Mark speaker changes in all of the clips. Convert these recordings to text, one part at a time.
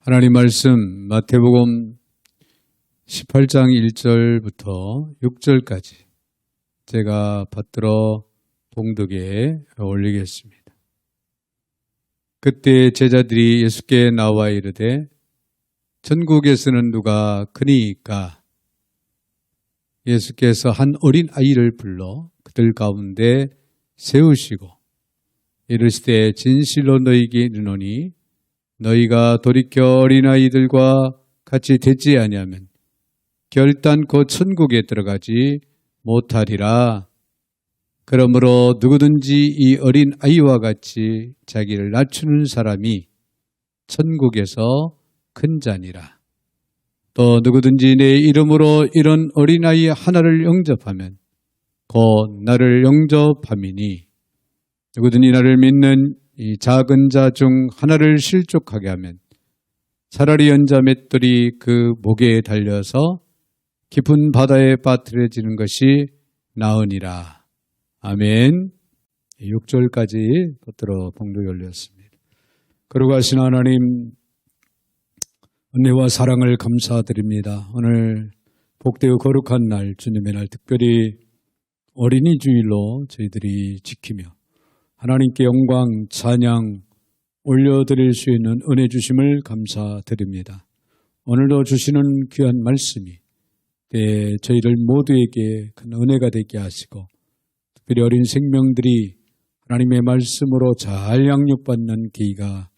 Speaker 1: 하나님 말씀 마태복음 18장 1절부터 6절까지 제가 받들어 봉독에 올리겠습니다. 그때 제자들이 예수께 나와 이르되 천국에서는 누가 크니까? 예수께서 한 어린 아이를 불러 그들 가운데 세우시고 이르시되 진실로 너희에게 이르노니 너희가 돌이켜 어린아이들과 같이 되지 아니하면 결단코 천국에 들어가지 못하리라. 그러므로 누구든지 이 어린 아이와 같이 자기를 낮추는 사람이 천국에서 큰 자니라. 또 누구든지 내 이름으로 이런 어린아이 하나를 영접하면 곧 나를 영접함이니 누구든지 나를 믿는 이 작은 자 중 하나를 실족하게 하면 차라리 연자 맷돌이 그 목에 달려서 깊은 바다에 빠뜨려지는 것이 나으니라. 아멘. 6절까지 붙들어 봉독이 올렸습니다. 거룩하신 하나님, 은혜와 사랑을 감사드립니다. 오늘 복되고 거룩한 날, 주님의 날, 특별히 어린이 주일로 저희들이 지키며 하나님께 영광, 찬양 올려드릴 수 있는 은혜 주심을 감사드립니다. 오늘도 주시는 귀한 말씀이 저희들 모두에게 큰 은혜가 되게 하시고 특별히 어린 생명들이 하나님의 말씀으로 잘 양육받는 계기가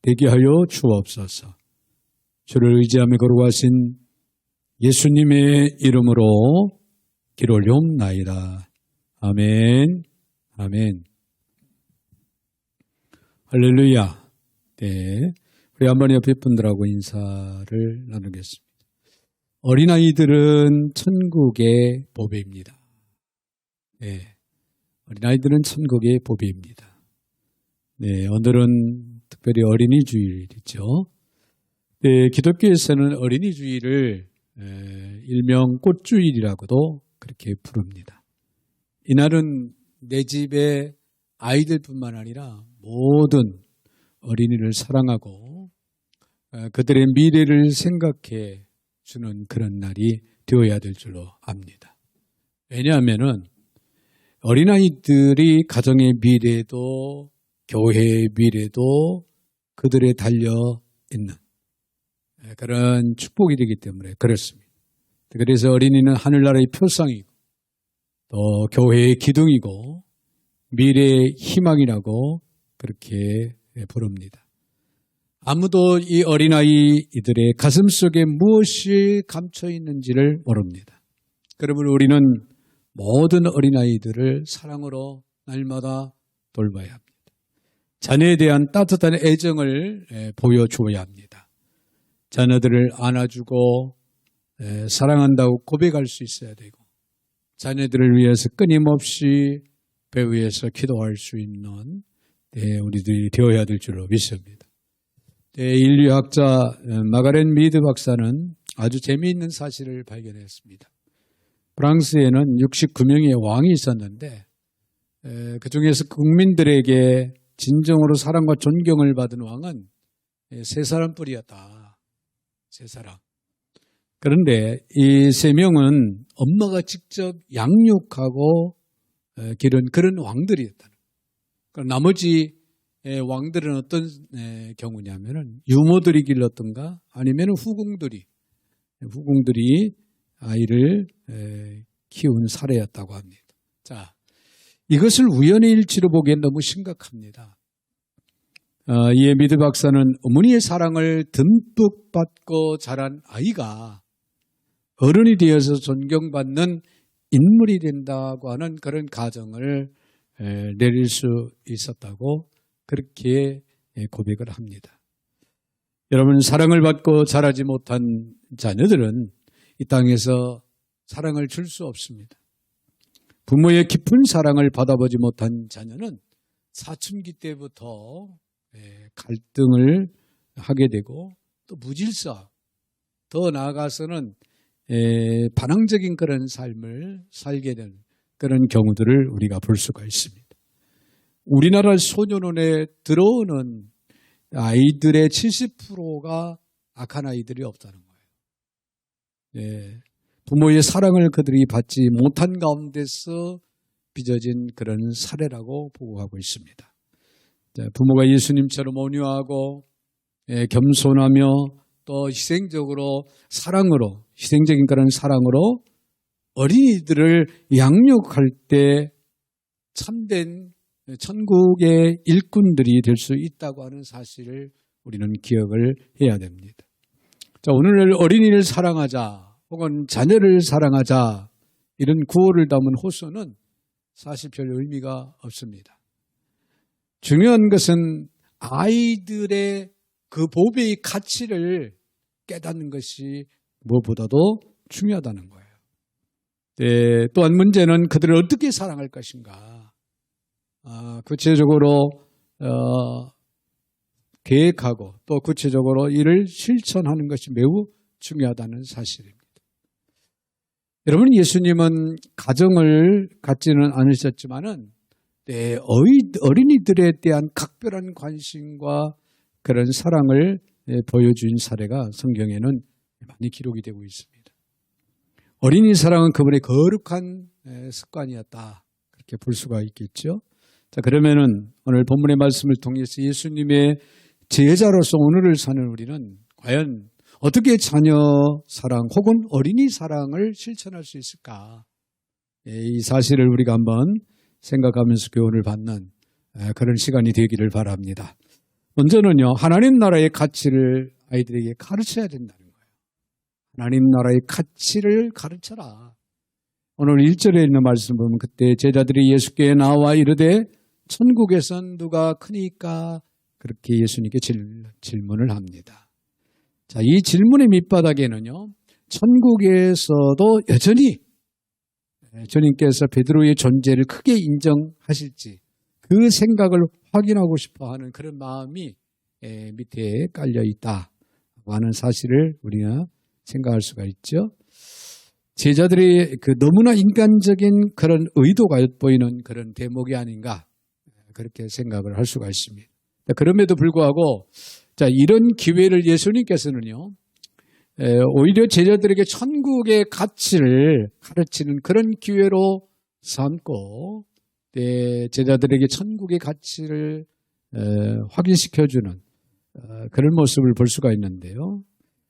Speaker 1: 되게 하여 주옵소서. 주를 의지하며 거룩하신 예수님의 이름으로 기도 올려옵나이다. 아멘. 아멘. 할렐루야. 네. 우리 한번 옆에 분들하고 인사를 나누겠습니다. 어린아이들은 천국의 보배입니다. 네. 어린아이들은 천국의 보배입니다. 네. 오늘은 특별히 어린이 주일이죠. 네. 기독교에서는 어린이 주일을 일명 꽃주일이라고도 그렇게 부릅니다. 이날은 내 집에 아이들뿐만 아니라 모든 어린이를 사랑하고 그들의 미래를 생각해 주는 그런 날이 되어야 될 줄로 압니다. 왜냐하면 어린아이들이 가정의 미래도 교회의 미래도 그들에 달려있는 그런 축복이 되기 때문에 그렇습니다. 그래서 어린이는 하늘나라의 표상이고 또 교회의 기둥이고 미래의 희망이라고 그렇게 부릅니다. 아무도 이 어린아이들의 가슴 속에 무엇이 감춰 있는지를 모릅니다. 그러므로 우리는 모든 어린아이들을 사랑으로 날마다 돌봐야 합니다. 자녀에 대한 따뜻한 애정을 보여주어야 합니다. 자녀들을 안아주고 사랑한다고 고백할 수 있어야 되고 자녀들을 위해서 끊임없이 배 위에서 기도할 수 있는 우리들이 되어야 될 줄로 믿습니다. 인류학자 마가렛 미드 박사는 아주 재미있는 사실을 발견했습니다. 프랑스에는 69명의 왕이 있었는데 그 중에서 국민들에게 진정으로 사랑과 존경을 받은 왕은 3사람뿐이었다. 3사람. 그런데 이 3명은 엄마가 직접 양육하고 기른 그런 왕들이었다는 거예요. 나머지 왕들은 어떤 경우냐면은 유모들이 길렀던가 아니면 후궁들이 아이를 키운 사례였다고 합니다. 자, 이것을 우연의 일치로 보기엔 너무 심각합니다. 이에 미드 박사는 어머니의 사랑을 듬뿍 받고 자란 아이가 어른이 되어서 존경받는 인물이 된다고 하는 그런 가정을 내릴 수 있었다고 그렇게 고백을 합니다. 여러분, 사랑을 받고 자라지 못한 자녀들은 이 땅에서 사랑을 줄 수 없습니다. 부모의 깊은 사랑을 받아보지 못한 자녀는 사춘기 때부터 갈등을 하게 되고 또 무질서, 더 나아가서는 반항적인 그런 삶을 살게 되는 그런 경우들을 우리가 볼 수가 있습니다. 우리나라 소년원에 들어오는 아이들의 70%가 악한 아이들이 없다는 거예요. 예, 부모의 사랑을 그들이 받지 못한 가운데서 빚어진 그런 사례라고 보고하고 있습니다. 부모가 예수님처럼 온유하고 겸손하며 또 희생적으로 사랑으로, 희생적인 그런 사랑으로 어린이들을 양육할 때 참된 천국의 일꾼들이 될 수 있다고 하는 사실을 우리는 기억을 해야 됩니다. 자, 오늘 어린이를 사랑하자 혹은 자녀를 사랑하자 이런 구호를 담은 호소는 사실 별 의미가 없습니다. 중요한 것은 아이들의 그 보배의 가치를 깨닫는 것이 무엇보다도 중요하다는 거예요. 또한 문제는 그들을 어떻게 사랑할 것인가. 구체적으로 계획하고 또 구체적으로 이를 실천하는 것이 매우 중요하다는 사실입니다. 여러분, 예수님은 가정을 갖지는 않으셨지만은 어린이들에 대한 각별한 관심과 그런 사랑을 보여준 사례가 성경에는 많이 기록이 되고 있습니다. 어린이 사랑은 그분의 거룩한 습관이었다. 그렇게 볼 수가 있겠죠. 자, 그러면은 오늘 본문의 말씀을 통해서 예수님의 제자로서 오늘을 사는 우리는 과연 어떻게 자녀 사랑 혹은 어린이 사랑을 실천할 수 있을까? 이 사실을 우리가 한번 생각하면서 교훈을 받는 그런 시간이 되기를 바랍니다. 먼저는요, 하나님 나라의 가치를 아이들에게 가르쳐야 된다는 거예요. 하나님 나라의 가치를 가르쳐라. 오늘 1절에 있는 말씀 보면 그때 제자들이 예수께 나와 이르되 천국에선 누가 크니까 그렇게 예수님께 질문을 합니다. 자, 이 질문의 밑바닥에는요, 천국에서도 여전히 주님께서 베드로의 존재를 크게 인정하실지 그 생각을 확인하고 싶어 하는 그런 마음이 밑에 깔려 있다고 하는 사실을 우리가 생각할 수가 있죠. 제자들이 그 너무나 인간적인 그런 의도가 엿보이는 그런 대목이 아닌가 그렇게 생각을 할 수가 있습니다. 그럼에도 불구하고 자, 이런 기회를 예수님께서는요, 오히려 제자들에게 천국의 가치를 가르치는 그런 기회로 삼고 제자들에게 천국의 가치를 확인시켜주는 그런 모습을 볼 수가 있는데요.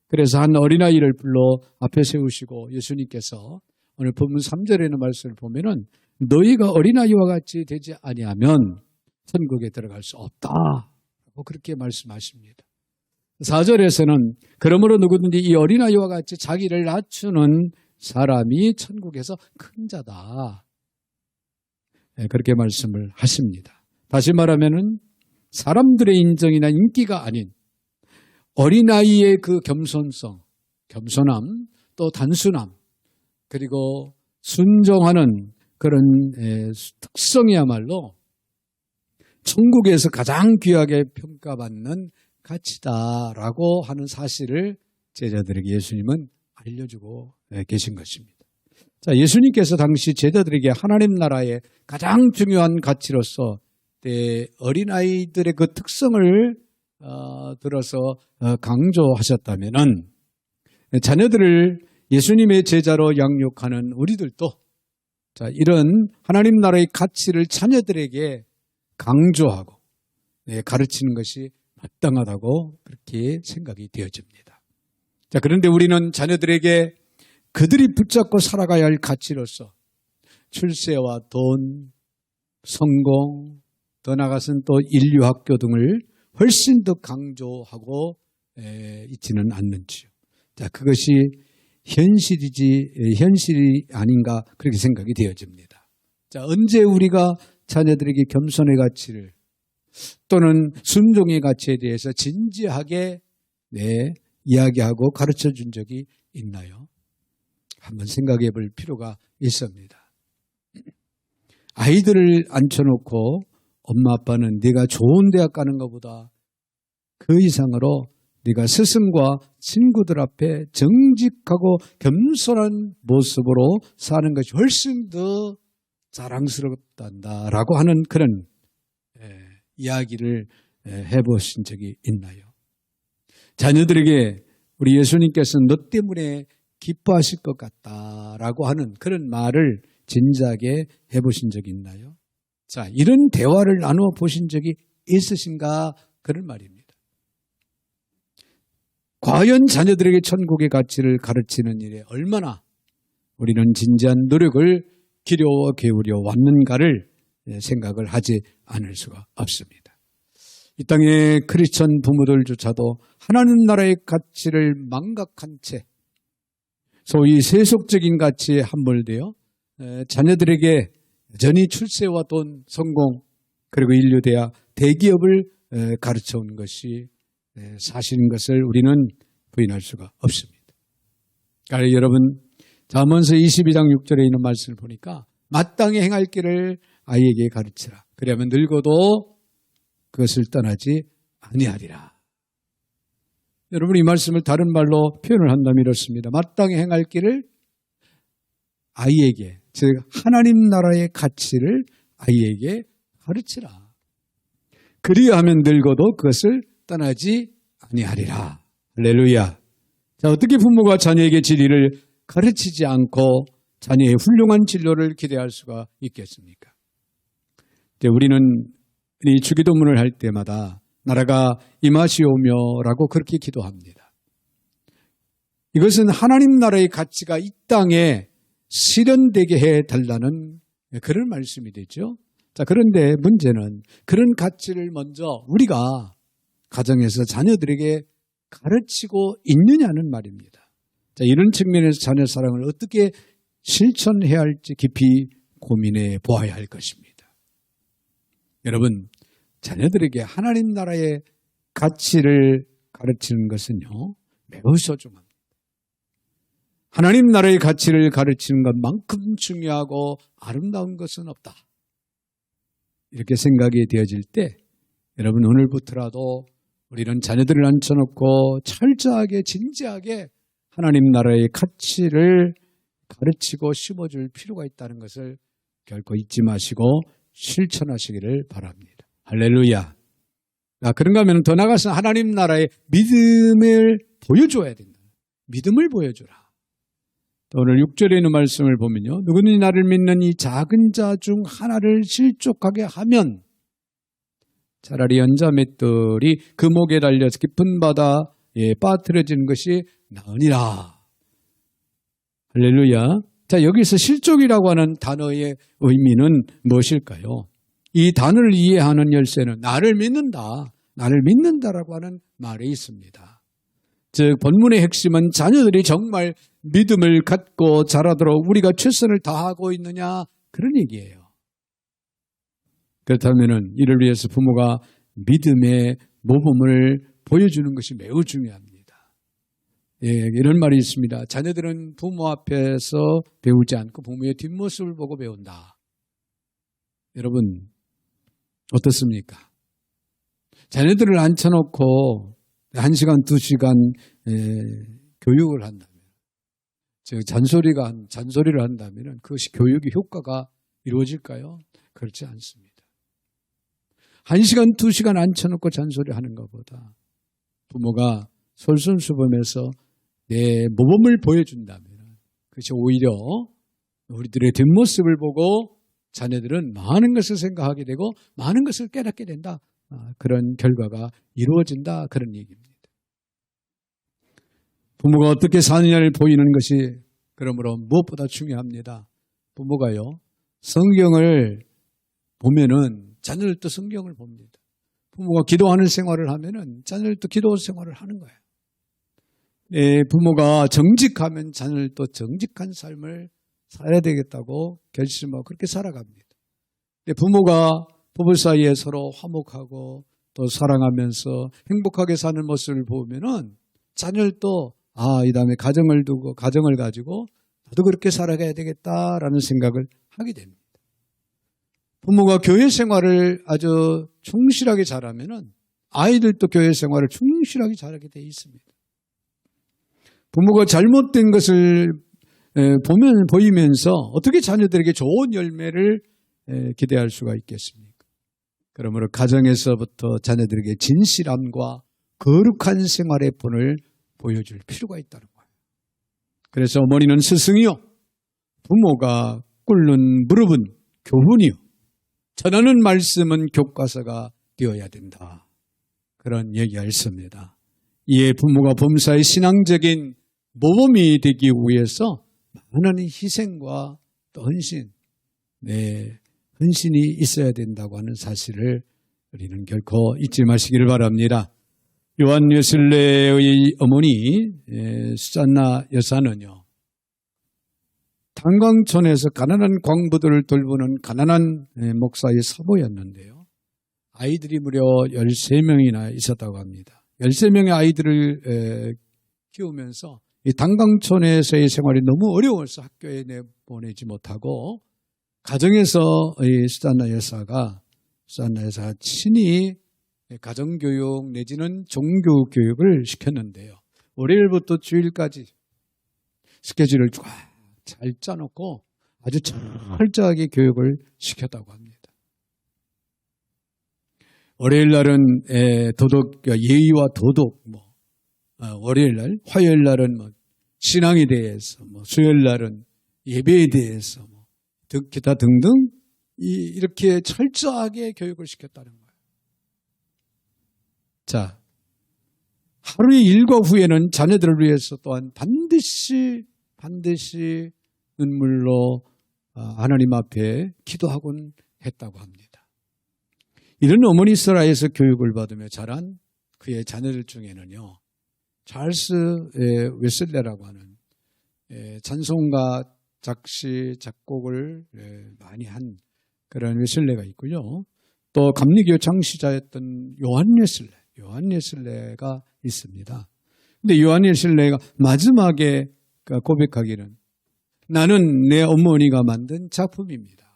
Speaker 1: 그래서 한 어린아이를 불러 앞에 세우시고 예수님께서 오늘 본문 3절에 있는 말씀을 보면은 너희가 어린아이와 같이 되지 아니하면 천국에 들어갈 수 없다. 그렇게 말씀하십니다. 4절에서는 그러므로 누구든지 이 어린아이와 같이 자기를 낮추는 사람이 천국에서 큰 자다. 그렇게 말씀을 하십니다. 다시 말하면은 사람들의 인정이나 인기가 아닌 어린아이의 그 겸손성, 겸손함, 또 단순함, 그리고 순종하는 그런 특성이야말로 천국에서 가장 귀하게 평가받는 가치다라고 하는 사실을 제자들에게 예수님은 알려주고 계신 것입니다. 자, 예수님께서 당시 제자들에게 하나님 나라의 가장 중요한 가치로서 어린아이들의 그 특성을 들어서 강조하셨다면은 자녀들을 예수님의 제자로 양육하는 우리들도 자, 이런 하나님 나라의 가치를 자녀들에게 강조하고 가르치는 것이 마땅하다고 그렇게 생각이 되어집니다. 자, 그런데 우리는 자녀들에게 그들이 붙잡고 살아가야 할 가치로서 출세와 돈, 성공, 더 나아가서는 또 인류학교 등을 훨씬 더 강조하고 있지는 않는지요. 자, 그것이 현실이 아닌가 그렇게 생각이 되어집니다. 자, 언제 우리가 자녀들에게 겸손의 가치를 또는 순종의 가치에 대해서 진지하게 이야기하고 가르쳐 준 적이 있나요? 한번 생각해 볼 필요가 있습니다. 아이들을 앉혀놓고 엄마 아빠는 네가 좋은 대학 가는 것보다 그 이상으로 네가 스승과 친구들 앞에 정직하고 겸손한 모습으로 사는 것이 훨씬 더 자랑스럽단다라고 하는 그런 이야기를 해보신 적이 있나요? 자녀들에게 우리 예수님께서 너 때문에 기뻐하실 것 같다라고 하는 그런 말을 진작에 해보신 적이 있나요? 자, 이런 대화를 나누어 보신 적이 있으신가? 그런 말입니다. 과연 자녀들에게 천국의 가치를 가르치는 일에 얼마나 우리는 진지한 노력을 기려워 게으려 왔는가를 생각을 하지 않을 수가 없습니다. 이 땅의 크리스천 부모들조차도 하나님 나라의 가치를 망각한 채 소위 세속적인 가치에 함몰되어 자녀들에게 여전히 출세와 돈, 성공, 그리고 인류대학, 대기업을 가르쳐온 것이 사실인 것을 우리는 부인할 수가 없습니다. 그러니까 여러분, 잠언서 22장 6절에 있는 말씀을 보니까 마땅히 행할 길을 아이에게 가르치라. 그러면 늙어도 그것을 떠나지 아니하리라. 여러분, 이 말씀을 다른 말로 표현을 한다면 이렇습니다. 마땅히 행할 길을 아이에게, 즉 하나님 나라의 가치를 아이에게 가르치라. 그리하면 늙어도 그것을 떠나지 아니하리라. 할렐루야. 자, 어떻게 부모가 자녀에게 진리를 가르치지 않고 자녀의 훌륭한 진로를 기대할 수가 있겠습니까? 이제 우리는 이 주기도문을 할 때마다 나라가 임하시오며라고 그렇게 기도합니다. 이것은 하나님 나라의 가치가 이 땅에 실현되게 해달라는 그런 말씀이 되죠. 자, 그런데 문제는 그런 가치를 먼저 우리가 가정에서 자녀들에게 가르치고 있느냐는 말입니다. 자, 이런 측면에서 자녀 사랑을 어떻게 실천해야 할지 깊이 고민해 보아야 할 것입니다. 여러분, 자녀들에게 하나님 나라의 가치를 가르치는 것은요, 매우 소중합니다. 하나님 나라의 가치를 가르치는 것만큼 중요하고 아름다운 것은 없다. 이렇게 생각이 되어질 때 여러분, 오늘부터라도 우리는 자녀들을 앉혀놓고 철저하게 진지하게 하나님 나라의 가치를 가르치고 심어줄 필요가 있다는 것을 결코 잊지 마시고 실천하시기를 바랍니다. 할렐루야. 그런가 하면 더 나아가서 하나님 나라의 믿음을 보여줘야 된다. 믿음을 보여주라. 오늘 6절에 있는 말씀을 보면요. 누구든지 나를 믿는 이 작은 자 중 하나를 실족하게 하면 차라리 연자맷돌이 그 목에 달려서 깊은 바다에 빠뜨려지는 것이 나으니라. 할렐루야. 자, 여기서 실족이라고 하는 단어의 의미는 무엇일까요? 이 단어를 이해하는 열쇠는 나를 믿는다라고 하는 말에 있습니다. 즉 본문의 핵심은 자녀들이 정말 믿음을 갖고 자라도록 우리가 최선을 다하고 있느냐, 그런 얘기예요. 그렇다면 이를 위해서 부모가 믿음의 모범을 보여주는 것이 매우 중요합니다. 예, 이런 말이 있습니다. 자녀들은 부모 앞에서 배우지 않고 부모의 뒷모습을 보고 배운다. 여러분, 어떻습니까? 자녀들을 앉혀놓고 1시간, 2시간 교육을 한다면, 즉 잔소리를 한다면 그것이 교육의 효과가 이루어질까요? 그렇지 않습니다. 1시간, 2시간 앉혀놓고 잔소리하는 것보다 부모가 솔선수범해서 내 모범을 보여준다면 그것이 오히려 우리들의 뒷모습을 보고 자녀들은 많은 것을 생각하게 되고 많은 것을 깨닫게 된다. 그런 결과가 이루어진다. 그런 얘기입니다. 부모가 어떻게 사느냐를 보이는 것이 그러므로 무엇보다 중요합니다. 부모가요, 성경을 보면은 자녀들도 성경을 봅니다. 부모가 기도하는 생활을 하면은 자녀들도 기도 생활을 하는 거예요. 부모가 정직하면 자녀들도 정직한 삶을 살아야 되겠다고 결심하고 그렇게 살아갑니다. 부모가 부부 사이에 서로 화목하고 또 사랑하면서 행복하게 사는 모습을 보면은 자녀들도 이 다음에 가정을 가지고 나도 그렇게 살아가야 되겠다라는 생각을 하게 됩니다. 부모가 교회 생활을 아주 충실하게 잘하면은 아이들도 교회 생활을 충실하게 잘하게 되어 있습니다. 부모가 잘못된 것을 보이면서 어떻게 자녀들에게 좋은 열매를 기대할 수가 있겠습니까? 그러므로 가정에서부터 자녀들에게 진실함과 거룩한 생활의 본을 보여줄 필요가 있다는 거예요. 그래서 어머니는 스승이요, 부모가 꿇는 무릎은 교훈이요, 전하는 말씀은 교과서가 되어야 된다. 그런 얘기가 있습니다. 이에 부모가 범사의 신앙적인 모범이 되기 위해서 많은 희생과 또 헌신이 있어야 된다고 하는 사실을 우리는 결코 잊지 마시기를 바랍니다. 요한 웨슬레의 어머니 수잔나 여사는요, 탄광촌에서 가난한 광부들을 돌보는 가난한 목사의 사모였는데요. 아이들이 무려 13명이나 있었다고 합니다. 13명의 아이들을 키우면서 이 탄광촌에서의 생활이 너무 어려워서 학교에 내보내지 못하고 가정에서 이 수잔나 여사가 친히 가정교육 내지는 종교교육을 시켰는데요. 월요일부터 주일까지 스케줄을 잘 짜놓고 아주 철저하게 교육을 시켰다고 합니다. 월요일 날은 예의와 도덕, 월요일 날, 화요일 날은 신앙에 대해서, 수요일 날은 예배에 대해서, 기타 등등 이렇게 철저하게 교육을 시켰다는 거예요. 자, 하루의 일과 후에는 자녀들을 위해서 또한 반드시 눈물로 하나님 앞에 기도하곤 했다고 합니다. 이런 어머니 스라에서 교육을 받으며 자란 그의 자녀들 중에는요, 찰스 웨슬레라고 하는 찬송가 작시 작곡을 많이 한 그런 웨슬레가 있고요. 또 감리교 창시자였던 요한 웨슬레가 있습니다. 근데 요한 웨슬레가 마지막에 고백하기는 나는 내 어머니가 만든 작품입니다.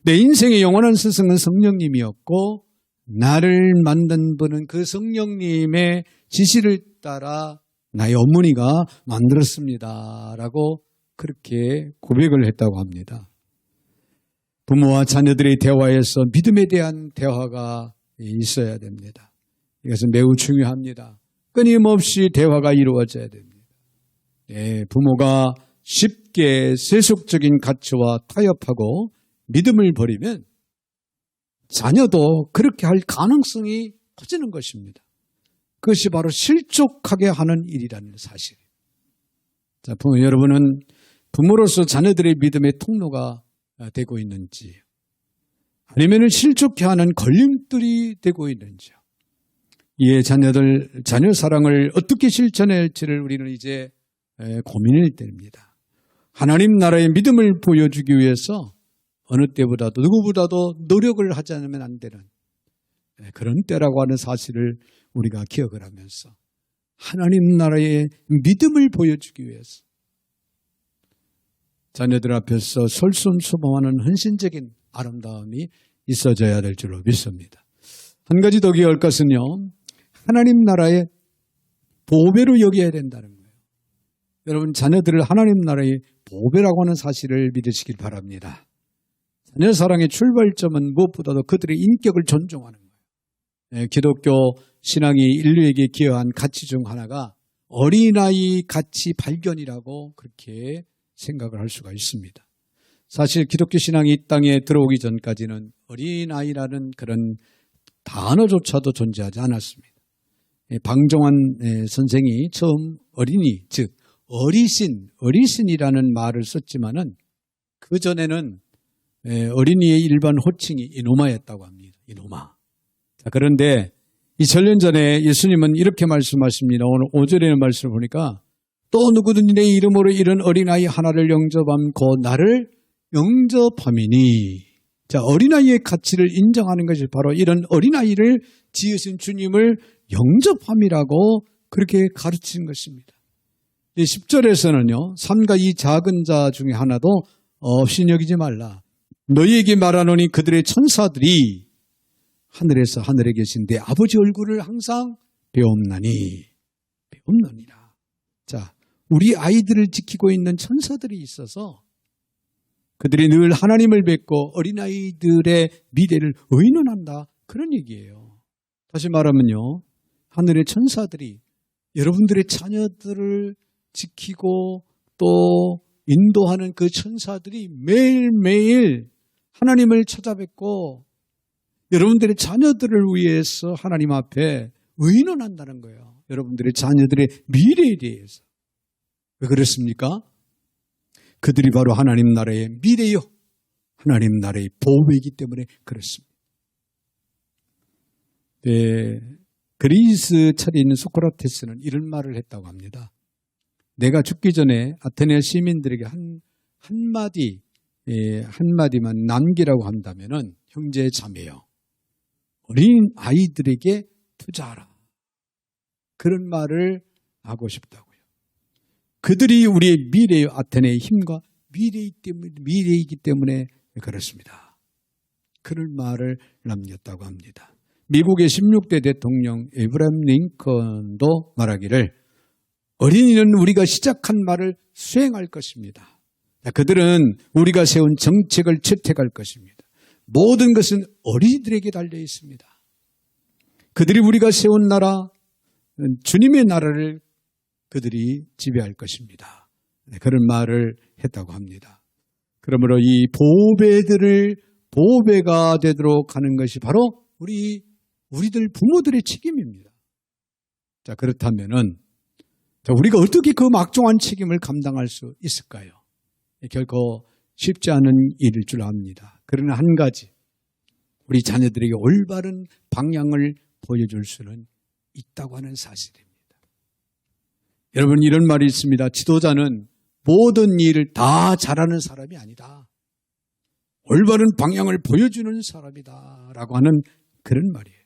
Speaker 1: 내 인생의 영원한 스승은 성령님이었고 나를 만든 분은 그 성령님의 지시를 따라 나의 어머니가 만들었습니다. 라고 그렇게 고백을 했다고 합니다. 부모와 자녀들의 대화에서 믿음에 대한 대화가 있어야 됩니다. 이것은 매우 중요합니다. 끊임없이 대화가 이루어져야 됩니다. 부모가 쉽게 세속적인 가치와 타협하고 믿음을 버리면 자녀도 그렇게 할 가능성이 커지는 것입니다. 그것이 바로 실족하게 하는 일이라는 사실. 자, 부모 여러분은 부모로서 자녀들의 믿음의 통로가 되고 있는지, 아니면 실족해 하는 걸림돌이 되고 있는지요. 이에 자녀 사랑을 어떻게 실천해야 할지를 우리는 이제 고민해야 됩니다. 하나님 나라의 믿음을 보여주기 위해서 어느 때보다도 누구보다도 노력을 하지 않으면 안 되는 그런 때라고 하는 사실을 우리가 기억을 하면서 하나님 나라의 믿음을 보여주기 위해서 자녀들 앞에서 솔선수범하는 헌신적인 아름다움이 있어져야 될 줄로 믿습니다. 한 가지 더 기억할 것은요, 하나님 나라의 보배로 여겨야 된다는 거예요. 여러분, 자녀들을 하나님 나라의 보배라고 하는 사실을 믿으시길 바랍니다. 자녀 사랑의 출발점은 무엇보다도 그들의 인격을 존중하는 거예요. 기독교 신앙이 인류에게 기여한 가치 중 하나가 어린아이 가치 발견이라고 그렇게 생각을 할 수가 있습니다. 사실 기독교 신앙이 이 땅에 들어오기 전까지는 어린아이라는 그런 단어조차도 존재하지 않았습니다. 방종환 선생이 처음 어린이, 즉 어리신이라는 말을 썼지만은 그 전에는 어린이의 일반 호칭이 이노마였다고 합니다. 이노마. 자, 그런데 2000년 전에 예수님은 이렇게 말씀하십니다. 오늘 5절의 말씀을 보니까 또 누구든지 내 이름으로 이런 어린아이 하나를 영접하면 곧 나를 영접함이니. 자, 어린아이의 가치를 인정하는 것이 바로 이런 어린아이를 지으신 주님을 영접함이라고 그렇게 가르친 것입니다. 10절에서는요, 삼가 이 작은 자 중에 하나도 없이 여기지 말라. 너희에게 말하노니 그들의 천사들이 하늘에서 하늘에 계신 내 아버지 얼굴을 항상 배움나니라. 자, 우리 아이들을 지키고 있는 천사들이 있어서 그들이 늘 하나님을 뵙고 어린아이들의 미래를 의논한다. 그런 얘기예요. 다시 말하면요, 하늘의 천사들이 여러분들의 자녀들을 지키고 또 인도하는 그 천사들이 매일매일 하나님을 찾아뵙고 여러분들의 자녀들을 위해서 하나님 앞에 의논한다는 거예요. 여러분들의 자녀들의 미래에 대해서. 왜 그렇습니까? 그들이 바로 하나님 나라의 미래요, 하나님 나라의 보배이기 때문에 그렇습니다. 네, 그리스 차례 있는 소크라테스는 이런 말을 했다고 합니다. 내가 죽기 전에 아테네 시민들에게 한마디만 남기라고 한다면은 형제 자매요, 어린 아이들에게 투자하라. 그런 말을 하고 싶다고요. 그들이 우리의 미래요, 아테네의 힘과 미래이기 때문에 그렇습니다. 그런 말을 남겼다고 합니다. 미국의 16대 대통령 에브라임 링컨도 말하기를 어린이는 우리가 시작한 말을 수행할 것입니다. 그들은 우리가 세운 정책을 채택할 것입니다. 모든 것은 어린이들에게 달려 있습니다. 그들이 우리가 세운 나라, 주님의 나라를 그들이 지배할 것입니다. 그런 말을 했다고 합니다. 그러므로 이 보배가 되도록 하는 것이 바로 우리들 부모들의 책임입니다. 자, 그렇다면은 우리가 어떻게 그 막중한 책임을 감당할 수 있을까요? 결코 쉽지 않은 일일 줄 압니다. 그러나 한 가지, 우리 자녀들에게 올바른 방향을 보여줄 수는 있다고 하는 사실입니다. 여러분, 이런 말이 있습니다. 지도자는 모든 일을 다 잘하는 사람이 아니다. 올바른 방향을 보여주는 사람이다 라고 하는 그런 말이에요.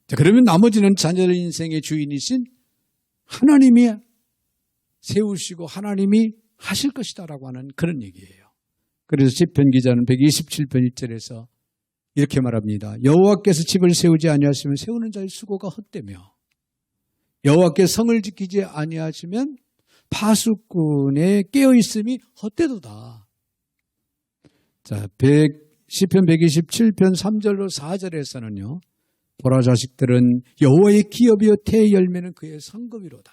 Speaker 1: 자, 그러면 나머지는 자녀들 인생의 주인이신 하나님이 세우시고 하나님이 하실 것이다 라고 하는 그런 얘기예요. 그래서 시편 기자는 127편 1절에서 이렇게 말합니다. 여호와께서 집을 세우지 아니하시면 세우는 자의 수고가 헛되며 여호와께서 성을 지키지 아니하시면 파수꾼의 깨어있음이 헛되도다. 자, 시편 127편 3절로 4절에서는요. 보라 자식들은 여호와의 기업이요 태의 열매는 그의 상급이로다.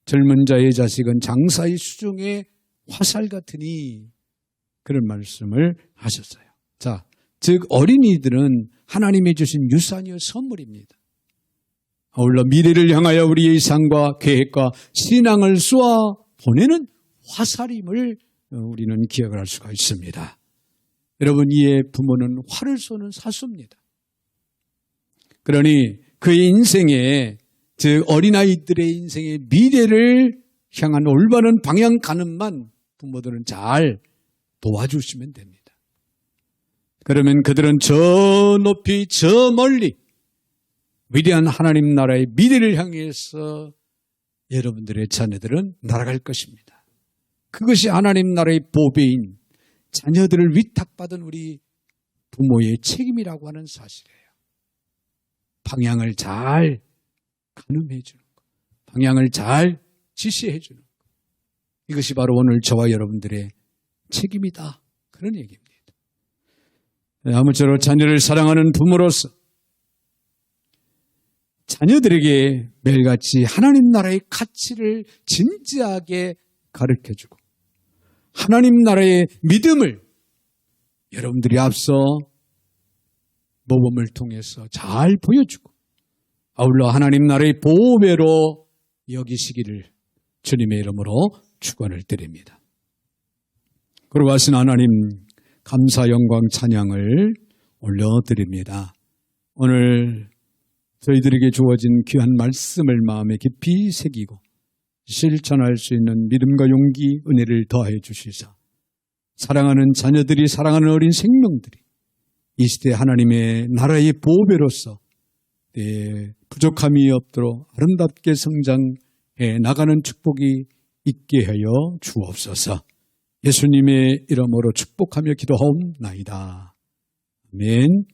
Speaker 1: 젊은 자의 자식은 장사의 수종의 화살 같으니 그런 말씀을 하셨어요. 자, 즉 어린이들은 하나님이 주신 유산이요 선물입니다. 아울러 미래를 향하여 우리의 상과 계획과 신앙을 쏘아 보내는 화살임을 우리는 기억을 할 수가 있습니다. 여러분, 이의 부모는 활을 쏘는 사수입니다. 그러니 그의 인생에, 즉 어린아이들의 인생의 미래를 향한 올바른 방향 가늠만 부모들은 잘 도와주시면 됩니다. 그러면 그들은 저 높이 저 멀리 위대한 하나님 나라의 미래를 향해서 여러분들의 자녀들은 날아갈 것입니다. 그것이 하나님 나라의 보배인 자녀들을 위탁받은 우리 부모의 책임이라고 하는 사실이에요. 방향을 잘 가늠해 주는 것, 방향을 잘 지시해 주는 것, 이것이 바로 오늘 저와 여러분들의 책임이다, 그런 얘기입니다. 아무쪼록 자녀를 사랑하는 부모로서 자녀들에게 매일같이 하나님 나라의 가치를 진지하게 가르쳐주고 하나님 나라의 믿음을 여러분들이 앞서 모범을 통해서 잘 보여주고 아울러 하나님 나라의 보배로 여기시기를 주님의 이름으로 축원을 드립니다. 그러고 하신 하나님, 감사 영광 찬양을 올려드립니다. 오늘 저희들에게 주어진 귀한 말씀을 마음에 깊이 새기고 실천할 수 있는 믿음과 용기, 은혜를 더해 주시사 사랑하는 자녀들이, 사랑하는 어린 생명들이 이 시대 하나님의 나라의 보배로서 부족함이 없도록 아름답게 성장해 나가는 축복이 있게 하여 주옵소서. 예수님의 이름으로 축복하며 기도하옵나이다. 아멘.